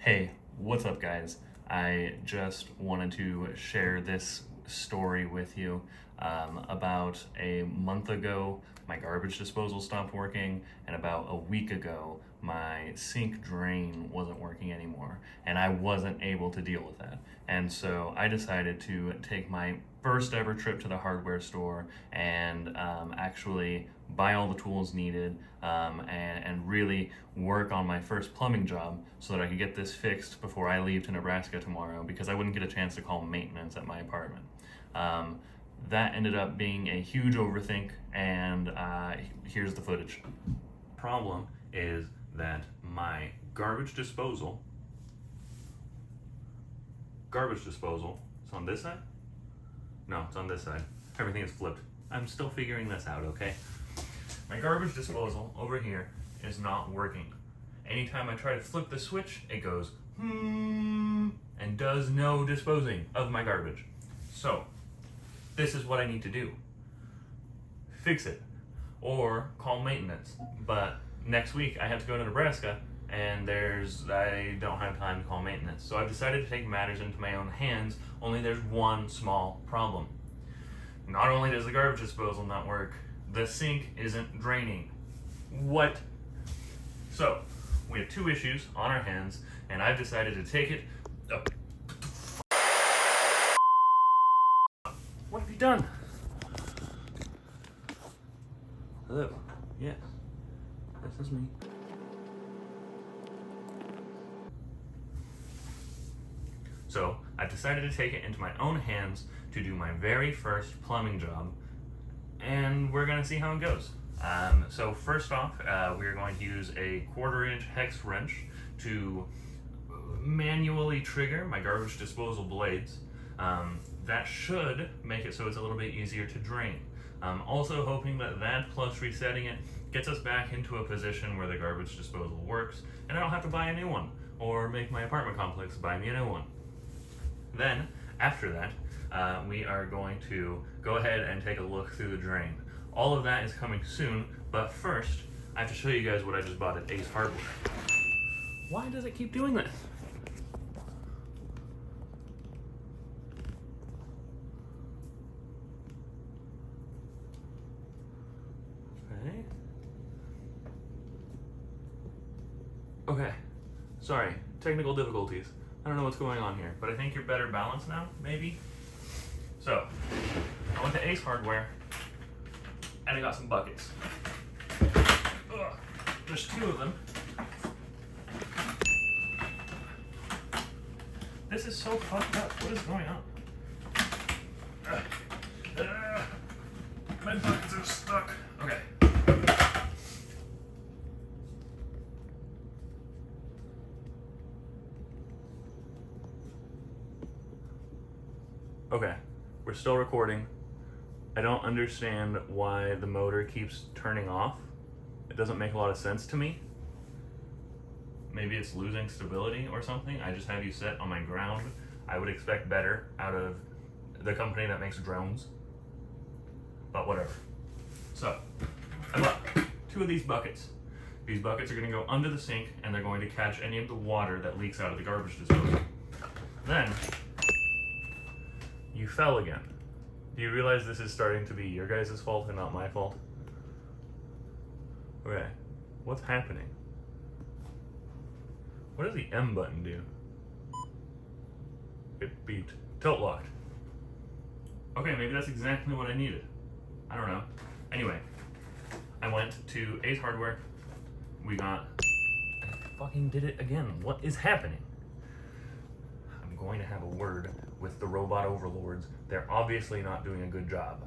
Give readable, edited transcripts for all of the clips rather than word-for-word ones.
Hey, what's up, guys? I just wanted to share this story with you. About a month ago, my garbage disposal stopped working, and about a week ago, my sink drain wasn't working anymore, and I wasn't able to deal with that. And so I decided to take my first ever trip to the hardware store and actually buy all the tools needed and really work on my first plumbing job so that I could get this fixed before I leave to Nebraska tomorrow, because I wouldn't get a chance to call maintenance at my apartment. That ended up being a huge overthink, and here's the footage. Problem is that my garbage disposal it's on this side? No, it's on this side. Everything is flipped. I'm still figuring this out, okay? My garbage disposal over here is not working. Anytime I try to flip the switch, it goes and does no disposing of my garbage. So, this is what I need to do. Fix it. Or call maintenance. But next week I have to go to Nebraska, and I don't have time to call maintenance. So I've decided to take matters into my own hands, only there's one small problem. Not only does the garbage disposal not work, the sink isn't draining. What? So, we have two issues on our hands, and I've decided to take it. What have you done? Hello. Yes. This is me. So, I've decided to take it into my own hands to do my very first plumbing job, and we're going to see how it goes. So first off, we're going to use a 1/4-inch hex wrench to manually trigger my garbage disposal blades. That should make it so it's a little bit easier to drain. I'm also hoping that plus resetting it gets us back into a position where the garbage disposal works, and I don't have to buy a new one, or make my apartment complex buy me a new one. Then, after that, we are going to go ahead and take a look through the drain. All of that is coming soon, but first, I have to show you guys what I just bought at Ace Hardware. Why does it keep doing this? Okay, sorry, technical difficulties. I don't know what's going on here, but I think you're better balanced now, maybe? So, I went to Ace Hardware, and I got some buckets. Ugh, there's two of them. This is so fucked up. What is going on? My buckets are stuck. Okay. Okay, we're still recording. I don't understand why the motor keeps turning off. It doesn't make a lot of sense to me. Maybe it's losing stability or something. I just have you set on my ground. I would expect better out of the company that makes drones. But whatever. So, I bought two of these buckets. These buckets are going to go under the sink, and they're going to catch any of the water that leaks out of the garbage disposal. Then, you fell again. Do you realize this is starting to be your guys' fault and not my fault? Okay, what's happening? What does the M button do? It beeped. Tilt locked. Okay, maybe that's exactly what I needed. I don't know. Anyway, I went to Ace Hardware. I fucking did it again. What is happening? I'm going to have a word with the robot overlords. They're obviously not doing a good job.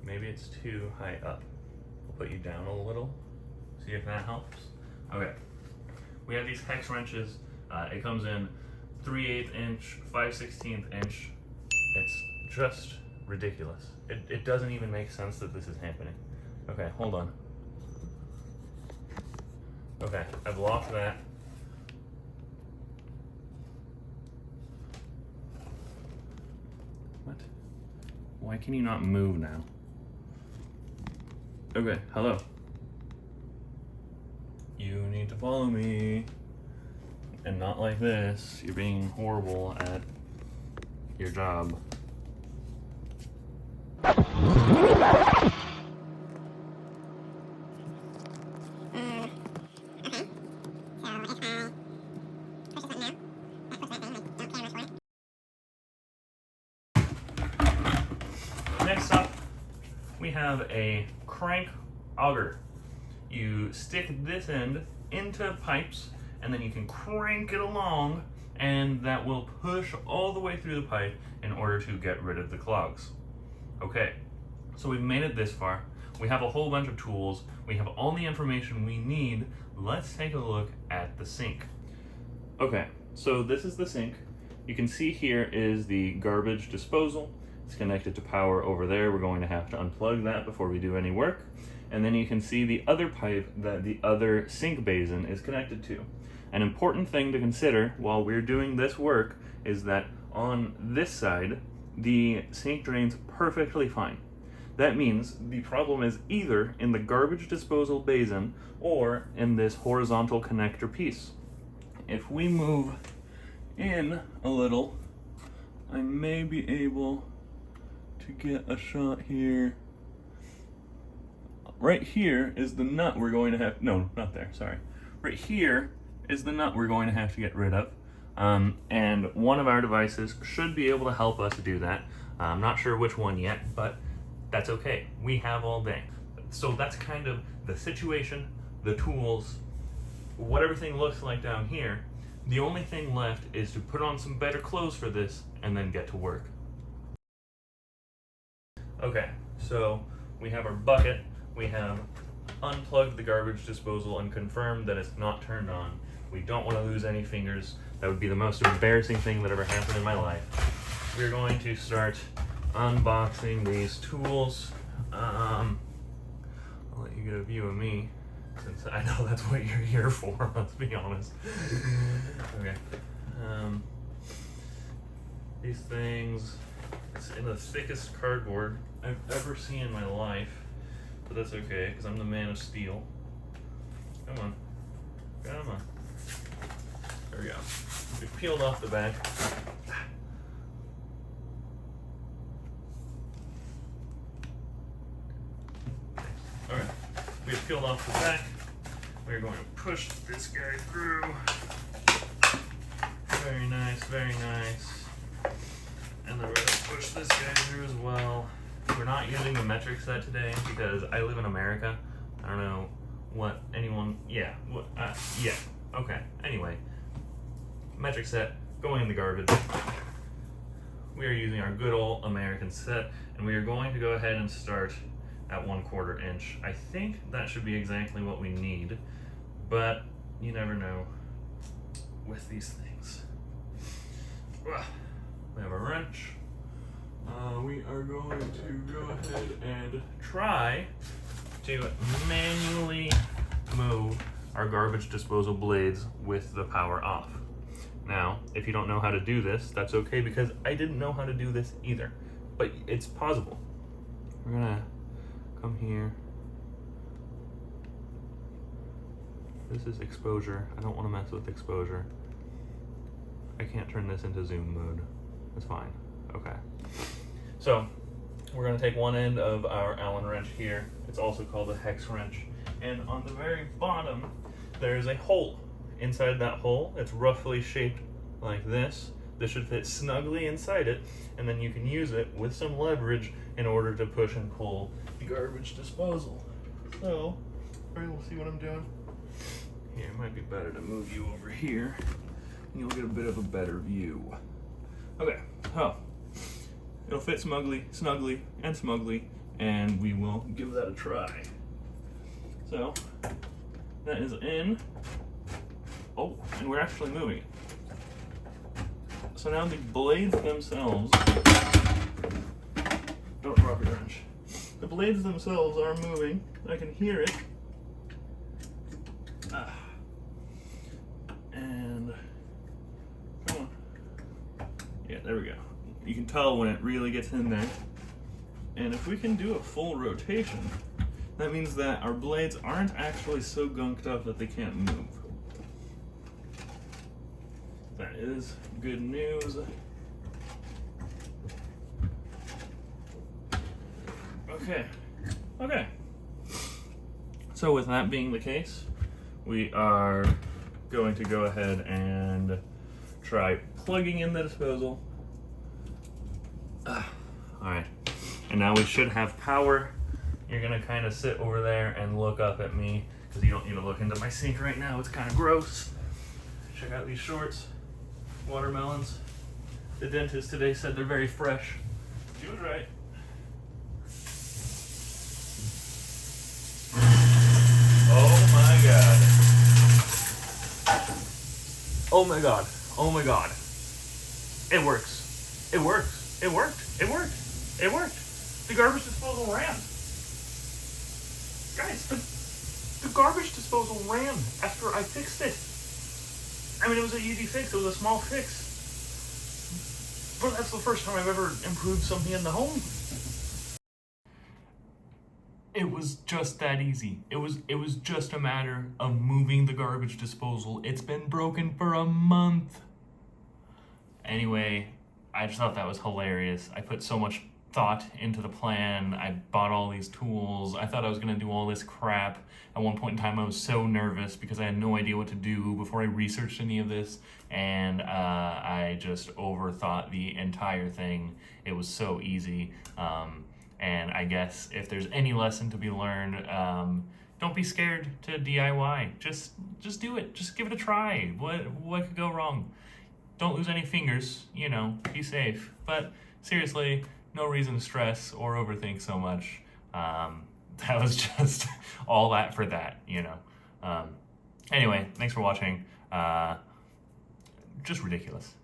Maybe it's too high up. I'll put you down a little. See if that helps. Okay. We have these hex wrenches. It comes in 3/8 inch, 5/16 inch. It's just ridiculous. It doesn't even make sense that this is happening. Okay, hold on. Okay, I've locked that. What? Why can you not move now? Okay, hello. follow me. And not like this. You're being horrible at your job. Next up, we have a crank auger. You stick this end into pipes, and then you can crank it along, and that will push all the way through the pipe in order to get rid of the clogs. Okay, so we've made it this far. We have a whole bunch of tools. We have all the information we need. Let's take a look at the sink. Okay, so this is the sink. You can see here is the garbage disposal. It's connected to power over there. We're going to have to unplug that before we do any work. And then you can see the other pipe that the other sink basin is connected to. An important thing to consider while we're doing this work is that on this side, the sink drains perfectly fine. That means the problem is either in the garbage disposal basin or in this horizontal connector piece. If we move in a little, I may be able to get a shot here. Right here is the nut we're going to have, no, not there, sorry. Right here is the nut we're going to have to get rid of. And one of our devices should be able to help us do that. I'm not sure which one yet, but that's okay. We have all day. So that's kind of the situation, the tools, what everything looks like down here. The only thing left is to put on some better clothes for this and then get to work. Okay, so we have our bucket. We have unplugged the garbage disposal and confirmed that it's not turned on. We don't want to lose any fingers. That would be the most embarrassing thing that ever happened in my life. We're going to start unboxing these tools. I'll let you get a view of me, since I know that's what you're here for, let's be honest. Okay. These things, it's in the thickest cardboard I've ever seen in my life, but that's okay, because I'm the man of steel. Come on. Come on. There we go. We've peeled off the back. Alright, we've peeled off the back. We're going to push this guy through. Very nice, very nice. And then we're going to push this guy through as well. We're not using the metric set today because I live in America. I don't know what anyone, yeah, okay. Anyway, metric set going in the garbage. We are using our good old American set, and we are going to go ahead and start at 1/4 inch. I think that should be exactly what we need, but you never know with these things. We have a wrench. We are going to go ahead and try to manually move our garbage disposal blades with the power off. Now, if you don't know how to do this, that's okay, because I didn't know how to do this either, but it's possible. We're gonna come here. This is exposure. I don't want to mess with exposure. I can't turn this into zoom mode. It's fine. Okay. So we're going to take one end of our Allen wrench here. It's also called a hex wrench. And on the very bottom, there's a hole. Inside that hole, it's roughly shaped like this. This should fit snugly inside it, and then you can use it with some leverage in order to push and pull the garbage disposal. So, we'll see what I'm doing. Here, it might be better to move you over here, and you'll get a bit of a better view. Okay, so it'll fit snugly, and we will give that a try. So, that is in. Oh, and we're actually moving it. So now the blades themselves, don't drop your wrench. The blades themselves are moving. I can hear it. And come on. Yeah, there we go. You can tell when it really gets in there. And if we can do a full rotation, that means that our blades aren't actually so gunked up that they can't move. is good news. Okay. So with that being the case, we are going to go ahead and try plugging in the disposal. All right, and now we should have power. You're gonna kind of sit over there and look up at me because you don't need to look into my sink right now. It's kind of gross. Check out these shorts, watermelons. The dentist today said they're very fresh. She was right. Oh my god. Oh my god. Oh my god. It works. It works. It worked. It worked. It worked. The garbage disposal ran. Guys, the garbage disposal ran after I fixed it. I mean, it was an easy fix. It was a small fix. But that's the first time I've ever improved something in the home. It was just that easy. It was just a matter of moving the garbage disposal. It's been broken for a month. Anyway, I just thought that was hilarious. I put so much thought into the plan. I bought all these tools. I thought I was gonna do all this crap. At one point in time, I was so nervous because I had no idea what to do before I researched any of this, and I just overthought the entire thing. It was so easy. And I guess if there's any lesson to be learned, don't be scared to DIY. Just do it. Just give it a try. What could go wrong? Don't lose any fingers, be safe. But seriously, no reason to stress or overthink so much. That was just all that for that, Anyway, thanks for watching. Just ridiculous.